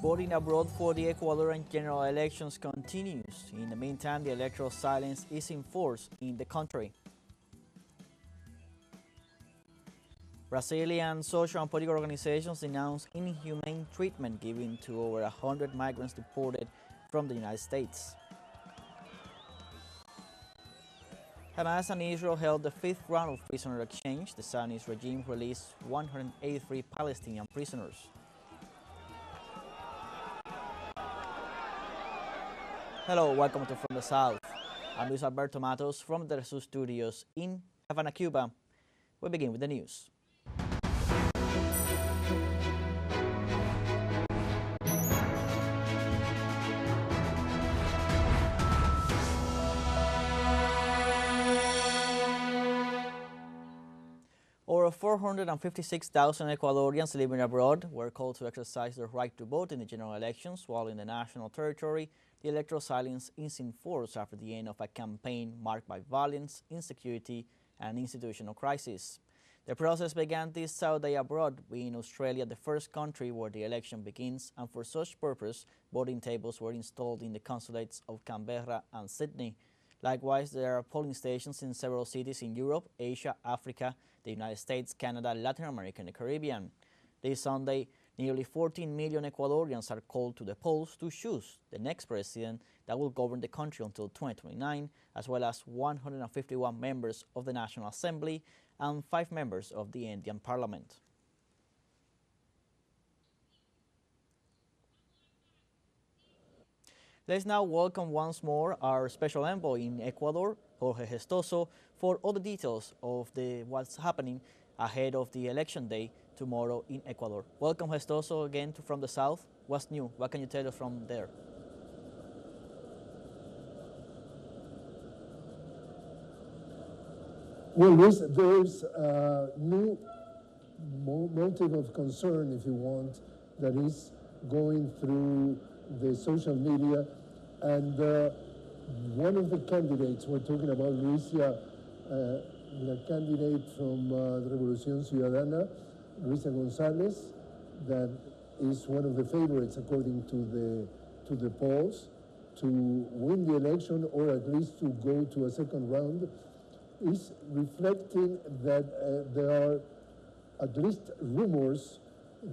Voting abroad for the Ecuadorian general elections continues. In the meantime, the electoral silence is enforced in the country. Brazilian social and political organizations denounce inhumane treatment given to over 100 migrants deported from the United States. Hamas and Israel held the fifth round of prisoner exchange. The Zionist regime released 183 Palestinian prisoners. Hello, welcome to From the South. I'm Luis Alberto Matos from the teleSUR studios in Havana, Cuba. We begin with the news. Over 456,000 Ecuadorians living abroad were called to exercise their right to vote in the general elections, while in the national territory, the electoral silence is enforced after the end of a campaign marked by violence, insecurity, and institutional crisis. The process began this Saturday abroad, being Australia the first country where the election begins, and for such purpose, voting tables were installed in the consulates of Canberra and Sydney. Likewise, there are polling stations in several cities in Europe, Asia, Africa, the United States, Canada, Latin America, and the Caribbean. This Sunday, nearly 14 million Ecuadorians are called to the polls to choose the next president that will govern the country until 2029, as well as 151 members of the National Assembly and 5 members of the Indian Parliament. Let's now welcome once more our special envoy in Ecuador, Jorge Gestoso, for all the details of what's happening ahead of the election day tomorrow in Ecuador. Welcome, Gestoso, again From the South. What's new? What can you tell us from there? Well, there's a new motive of concern, if you want, that is going through the social media. And one of the candidates, we're talking about Luisa, the candidate from the Revolución Ciudadana, Luisa González, that is one of the favorites according to the polls to win the election or at least to go to a second round, is reflecting that there are at least rumors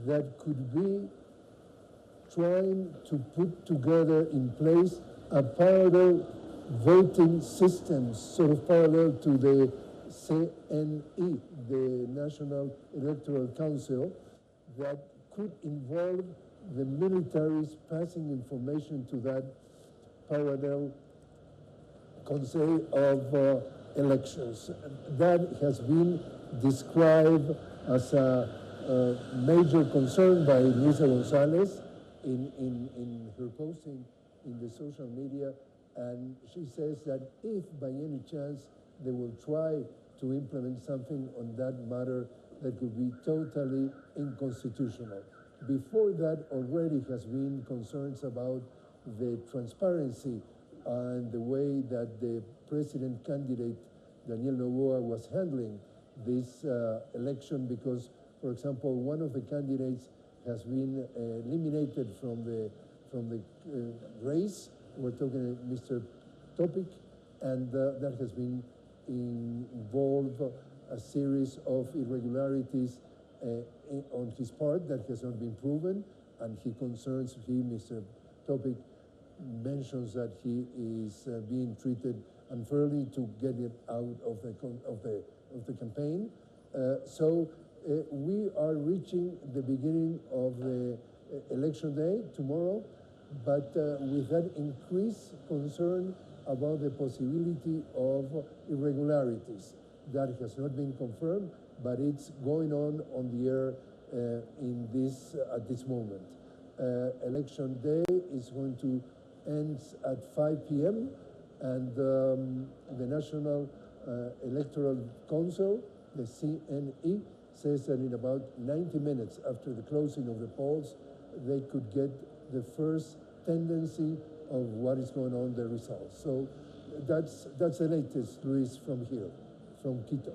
that could be trying to put together in place a parallel voting system, sort of parallel to the CNE, the National Electoral Council, that could involve the militaries passing information to that parallel Conseil of Elections. That has been described as a major concern by Luisa González in her posting in the social media, and she says that if by any chance they will try to implement something on that matter, that could be totally unconstitutional. Before that already has been concerns about the transparency and the way that the president candidate Daniel Noboa was handling this election, because, for example, one of the candidates has been eliminated from the race. We're talking Mr. Topic, and that has been involved a series of irregularities on his part that has not been proven, and Mr. Topic mentions that he is being treated unfairly to get it out of the campaign. So we are reaching the beginning of the election day tomorrow, but with that increased concern about the possibility of irregularities. That has not been confirmed, but it's going on the air at this moment. Election day is going to end at 5 p.m. and the National Electoral Council, the CNE, says that in about 90 minutes after the closing of the polls, they could get the first tendency of what is going on, the results. So that's the latest, Luis, from here, from Quito.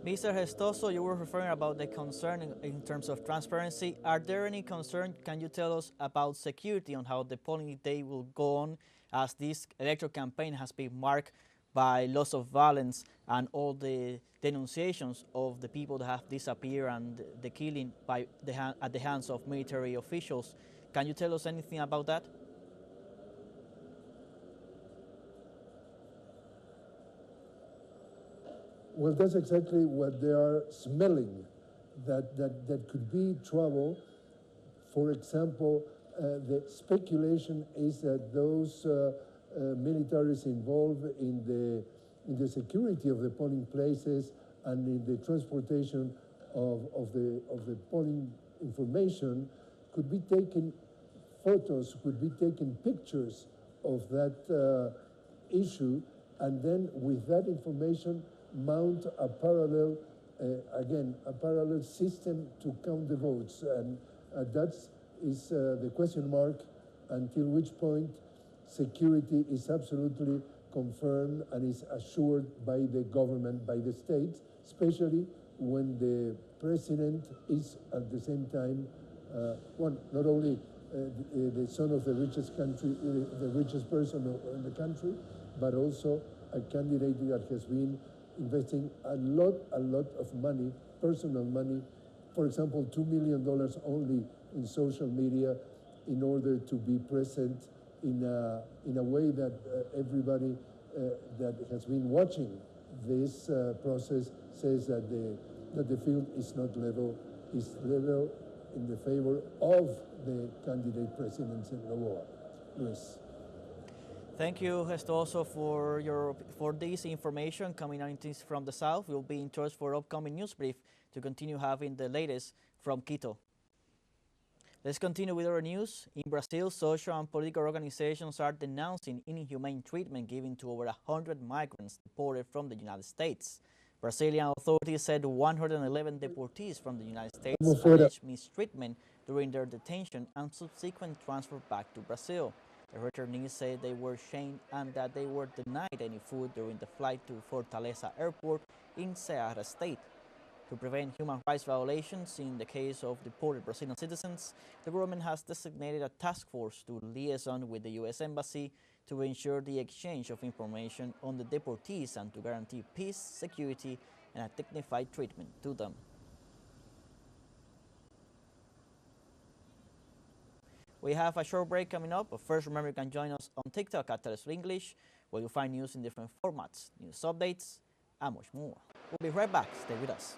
Mr. Gestoso, you were referring about the concern in terms of transparency. Are there any concern? Can you tell us about security on how the polling day will go on, as this electoral campaign has been marked by lots of violence and all the denunciations of the people that have disappeared and the killing at the hands of military officials? Can you tell us anything about that? Well, that's exactly what they are smelling, that could be trouble. For example, the speculation is that those militaries involved in the security of the polling places and in the transportation of the polling information could be taking photos, could be taking pictures of that issue, and then with that information mount a parallel, a parallel system to count the votes. And that is the question mark until which point security is absolutely confirmed and is assured by the government, by the state, especially when the president is at the same time, not only the son of the richest country, the richest person in the country, but also a candidate that has been investing a lot of money, personal money, for example, $2 million only in social media in order to be present in a way that everybody that has been watching this process says that the field is not level, is level in the favor of the candidate president in Novoa. Luis. Thank you, Gestoso, for this information coming out from the south. We'll be in touch for upcoming news brief to continue having the latest from Quito. Let's continue with our news. In Brazil, social and political organizations are denouncing inhumane treatment given to over 100 migrants deported from the United States. Brazilian authorities said 111 deportees from the United States alleged mistreatment during their detention and subsequent transfer back to Brazil. The returnees said they were shamed and that they were denied any food during the flight to Fortaleza Airport in Ceará State. To prevent human rights violations in the case of deported Brazilian citizens, the government has designated a task force to liaison with the U.S. Embassy to ensure the exchange of information on the deportees and to guarantee peace, security, and a dignified treatment to them. We have a short break coming up, but first remember you can join us on TikTok at teleSUR English, where you'll find news in different formats, news updates, and much more. We'll be right back. Stay with us.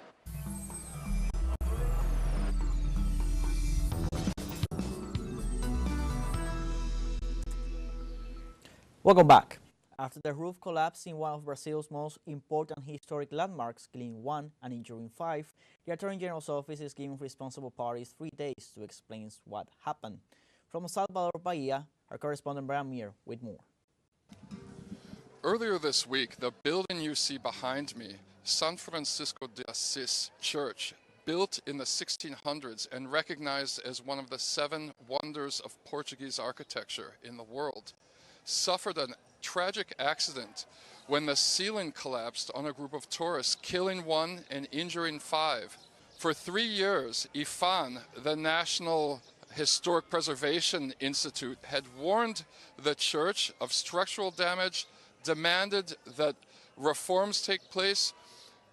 Welcome back. After the roof collapsed in one of Brazil's most important historic landmarks, killing 1 and injuring 5, the Attorney General's office is giving responsible parties 3 days to explain what happened. From Salvador, Bahia, our correspondent Brian Muir with more. Earlier this week, the building you see behind me, San Francisco de Assis Church, built in the 1600s and recognized as one of the 7 wonders of Portuguese architecture in the world, suffered a tragic accident when the ceiling collapsed on a group of tourists, killing 1 and injuring 5. For 3 years, IFAN, the National Historic Preservation Institute, had warned the church of structural damage, demanded that reforms take place.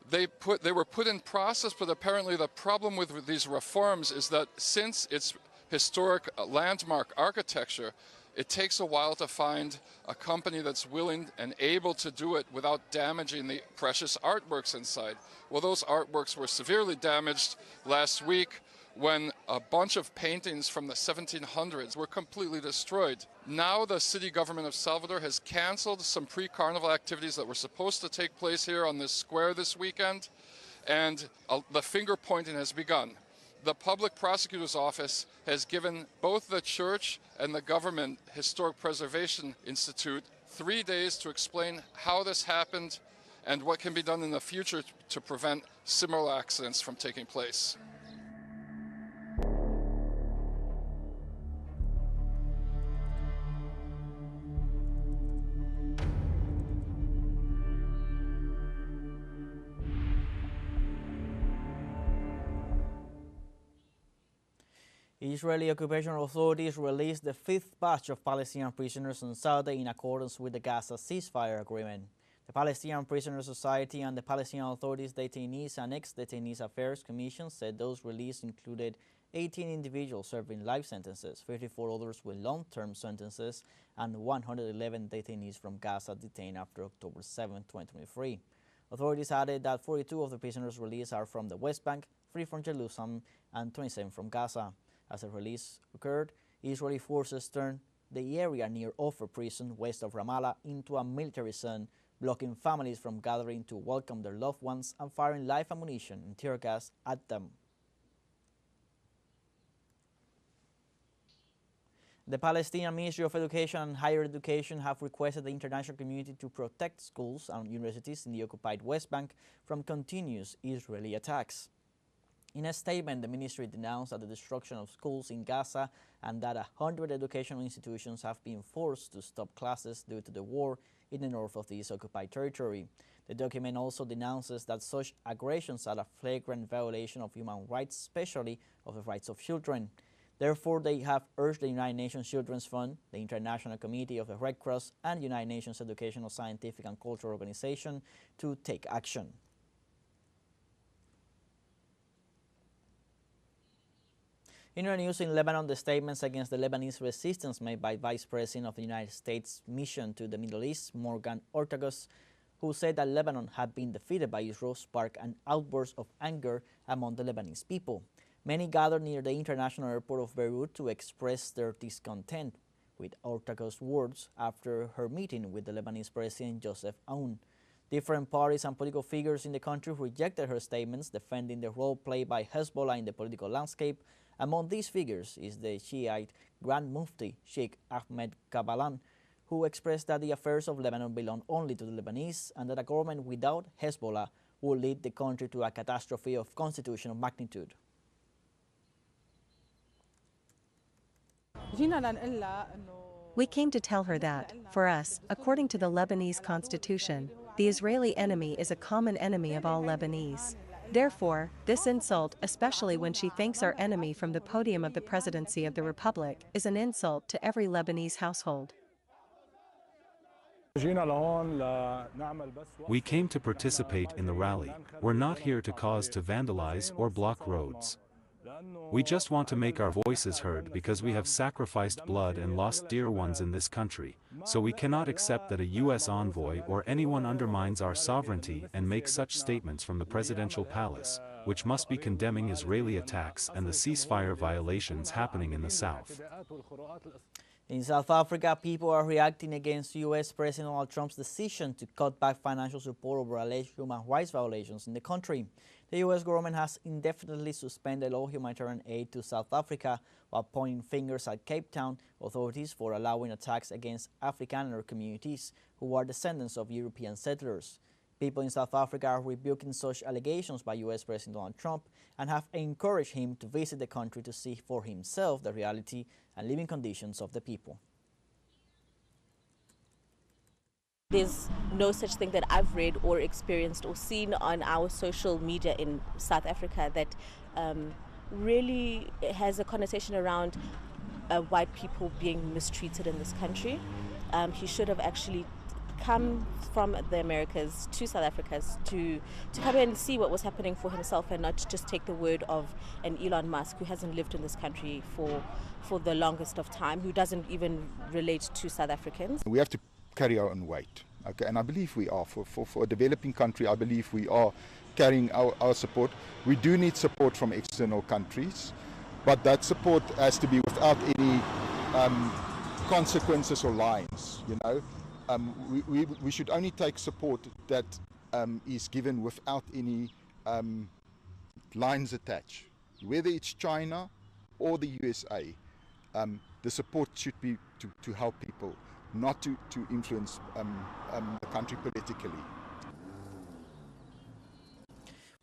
They were put in process, but apparently the problem with these reforms is that since it's historic landmark architecture, it takes a while to find a company that's willing and able to do it without damaging the precious artworks inside. Well, those artworks were severely damaged last week when a bunch of paintings from the 1700s were completely destroyed. Now the city government of Salvador has canceled some pre-carnival activities that were supposed to take place here on this square this weekend, and the finger pointing has begun. The public prosecutor's office has given both the church and the government Historic Preservation Institute 3 days to explain how this happened and what can be done in the future to prevent similar accidents from taking place. Israeli occupation authorities released the fifth batch of Palestinian prisoners on Saturday in accordance with the Gaza ceasefire agreement. The Palestinian Prisoners Society and the Palestinian Authorities Detainees and Ex-Detainees Affairs Commission said those released included 18 individuals serving life sentences, 54 others with long-term sentences, and 111 detainees from Gaza detained after October 7, 2023. Authorities added that 42 of the prisoners released are from the West Bank, 3 from Jerusalem, and 27 from Gaza. As the release occurred, Israeli forces turned the area near Ofer prison west of Ramallah into a military zone, blocking families from gathering to welcome their loved ones and firing live ammunition and tear gas at them. The Palestinian Ministry of Education and Higher Education have requested the international community to protect schools and universities in the occupied West Bank from continuous Israeli attacks. In a statement, the ministry denounced the destruction of schools in Gaza and that 100 educational institutions have been forced to stop classes due to the war in the north of this occupied territory. The document also denounces that such aggressions are a flagrant violation of human rights, especially of the rights of children. Therefore, they have urged the United Nations Children's Fund, the International Committee of the Red Cross, and United Nations Educational, Scientific and Cultural Organization to take action. In our news in Lebanon, the statements against the Lebanese resistance made by Vice President of the United States Mission to the Middle East, Morgan Ortagus, who said that Lebanon had been defeated by Israel, sparked an outburst of anger among the Lebanese people. Many gathered near the international airport of Beirut to express their discontent with Ortagus' words after her meeting with the Lebanese President Joseph Aoun. Different parties and political figures in the country rejected her statements, defending the role played by Hezbollah in the political landscape. Among these figures is the Shiite Grand Mufti Sheikh Ahmed Kabalan, who expressed that the affairs of Lebanon belong only to the Lebanese and that a government without Hezbollah would lead the country to a catastrophe of constitutional magnitude. We came to tell her that, for us, according to the Lebanese constitution, the Israeli enemy is a common enemy of all Lebanese. Therefore, this insult, especially when she thanks our enemy from the podium of the Presidency of the Republic, is an insult to every Lebanese household. We came to participate in the rally. We're not here to cause to vandalize or block roads. We just want to make our voices heard because we have sacrificed blood and lost dear ones in this country, so we cannot accept that a U.S. envoy or anyone undermines our sovereignty and makes such statements from the presidential palace, which must be condemning Israeli attacks and the ceasefire violations happening in the south. In South Africa, people are reacting against U.S. President Donald Trump's decision to cut back financial support over alleged human rights violations in the country. The U.S. government has indefinitely suspended all humanitarian aid to South Africa while pointing fingers at Cape Town authorities for allowing attacks against Afrikaner communities who are descendants of European settlers. People in South Africa are rebuking such allegations by U.S. President Donald Trump and have encouraged him to visit the country to see for himself the reality and living conditions of the people. There's no such thing that I've read or experienced or seen on our social media in South Africa that really has a connotation around white people being mistreated in this country. He should have actually come from the Americas to South Africa to come and see what was happening for himself and not just take the word of an Elon Musk who hasn't lived in this country for the longest of time, who doesn't even relate to South Africans. We have to carry our own weight, okay? And I believe we are. For a developing country, I believe we are carrying our support. We do need support from external countries, but that support has to be without any consequences or lines, you know. We should only take support that is given without any lines attached. Whether it's China or the USA, the support should be to help people, not to influence the country politically.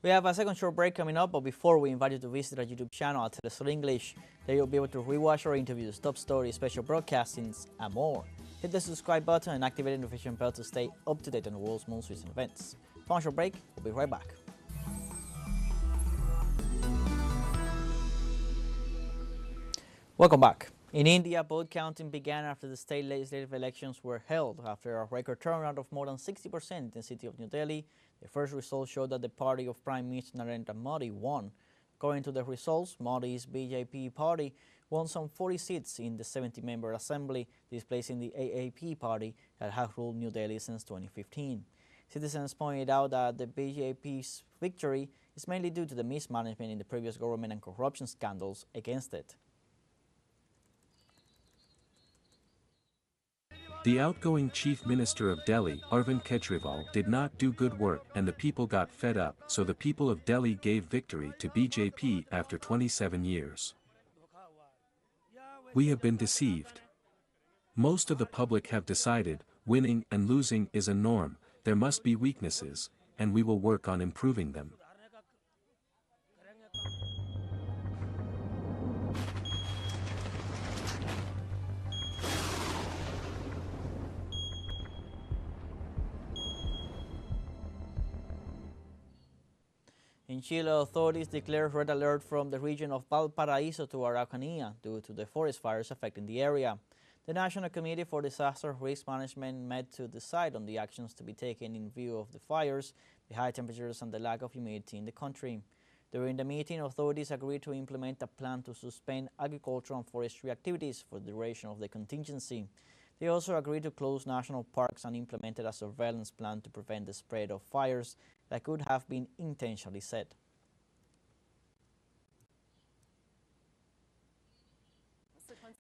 We have a second short break coming up, but before we invite you to visit our YouTube channel at teleSUR English, there you'll be able to rewatch our interviews, top stories, special broadcastings, and more. Hit the subscribe button and activate the notification bell to stay up to date on the world's most recent events. For a short break, we'll be right back. Welcome back. In India, vote counting began after the state legislative elections were held. After a record turnout of more than 60% in the city of New Delhi, the first results showed that the party of Prime Minister Narendra Modi won. According to the results, Modi's BJP party won some 40 seats in the 70-member assembly, displacing the AAP party that had ruled New Delhi since 2015. Citizens pointed out that the BJP's victory is mainly due to the mismanagement in the previous government and corruption scandals against it. The outgoing Chief Minister of Delhi, Arvind Kejriwal, did not do good work and the people got fed up, so the people of Delhi gave victory to BJP after 27 years. We have been deceived. Most of the public have decided, winning and losing is a norm, there must be weaknesses, and we will work on improving them. In Chile, authorities declared red alert from the region of Valparaiso to Araucanía due to the forest fires affecting the area. The National Committee for Disaster Risk Management met to decide on the actions to be taken in view of the fires, the high temperatures and the lack of humidity in the country. During the meeting, authorities agreed to implement a plan to suspend agricultural and forestry activities for the duration of the contingency. They also agreed to close national parks and implemented a surveillance plan to prevent the spread of fires that could have been intentionally set.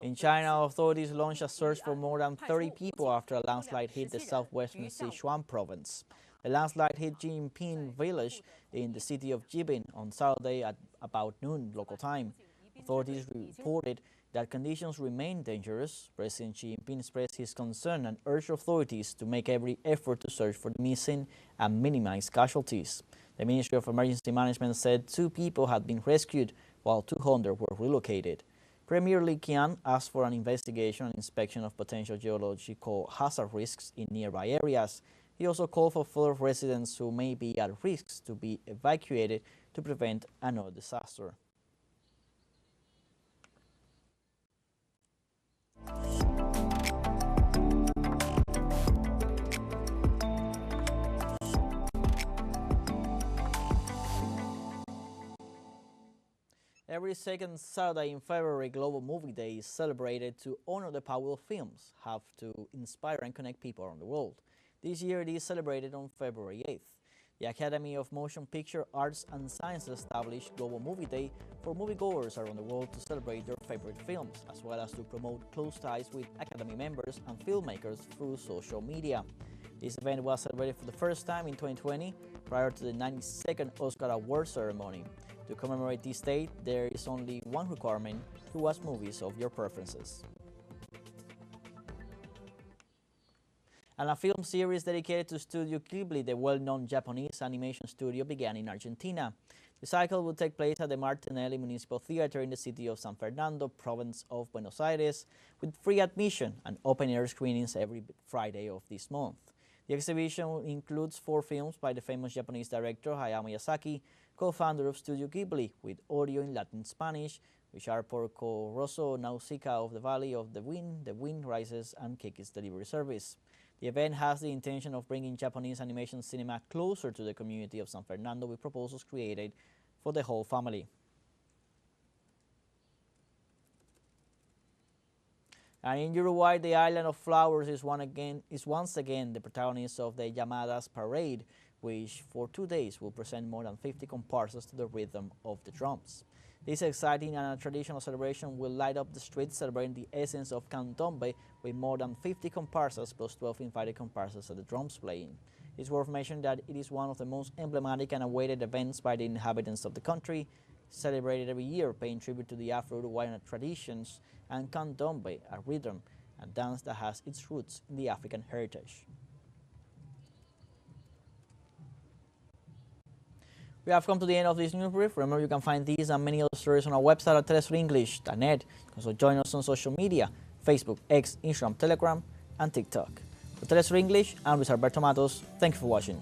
In China, authorities launched a search for more than 30 people after a landslide hit the southwestern Sichuan province. The landslide hit Jinping village in the city of Jibin on Saturday at about noon local time. Authorities reported that conditions remain dangerous. President Xi Jinping expressed his concern and urged authorities to make every effort to search for the missing and minimize casualties. The Ministry of Emergency Management said 2 people had been rescued while 200 were relocated. Premier Li Qiang asked for an investigation and inspection of potential geological hazard risks in nearby areas. He also called for further residents who may be at risk to be evacuated to prevent another disaster. Every second Saturday in February, Global Movie Day is celebrated to honor the power of films have to inspire and connect people around the world. This year it is celebrated on February 8th. The Academy of Motion Picture Arts and Sciences established Global Movie Day for moviegoers around the world to celebrate their favorite films, as well as to promote close ties with Academy members and filmmakers through social media. This event was celebrated for the first time in 2020, prior to the 92nd Oscar Award ceremony. To commemorate this date, there is only one requirement: to watch movies of your preferences. And a film series dedicated to Studio Ghibli, the well-known Japanese animation studio, began in Argentina. The cycle will take place at the Martinelli Municipal Theater in the city of San Fernando, province of Buenos Aires, with free admission and open-air screenings every Friday of this month. The exhibition includes 4 films by the famous Japanese director Hayao Miyazaki, co-founder of Studio Ghibli, with audio in Latin Spanish, which are Porco Rosso, Nausicaa of the Valley of the Wind Rises, and Kiki's Delivery Service. The event has the intention of bringing Japanese animation cinema closer to the community of San Fernando with proposals created for the whole family. And in Uruguay, the Island of Flowers is once again the protagonist of the Llamadas Parade, which for 2 days will present more than 50 comparsas to the rhythm of the drums. This exciting and traditional celebration will light up the streets, celebrating the essence of Candombe with more than 50 comparsas plus 12 invited comparsas at the drums playing. It's worth mentioning that it is one of the most emblematic and awaited events by the inhabitants of the country, celebrated every year, paying tribute to the Afro-Uruguayan traditions and Candombe, a rhythm and dance that has its roots in the African heritage. We have come to the end of this news brief. Remember, you can find these and many other stories on our website at telesurenglish.net. You can also join us on social media: Facebook, X, Instagram, Telegram, and TikTok. For Telesur English, I'm Luis Alberto Matos. Thank you for watching.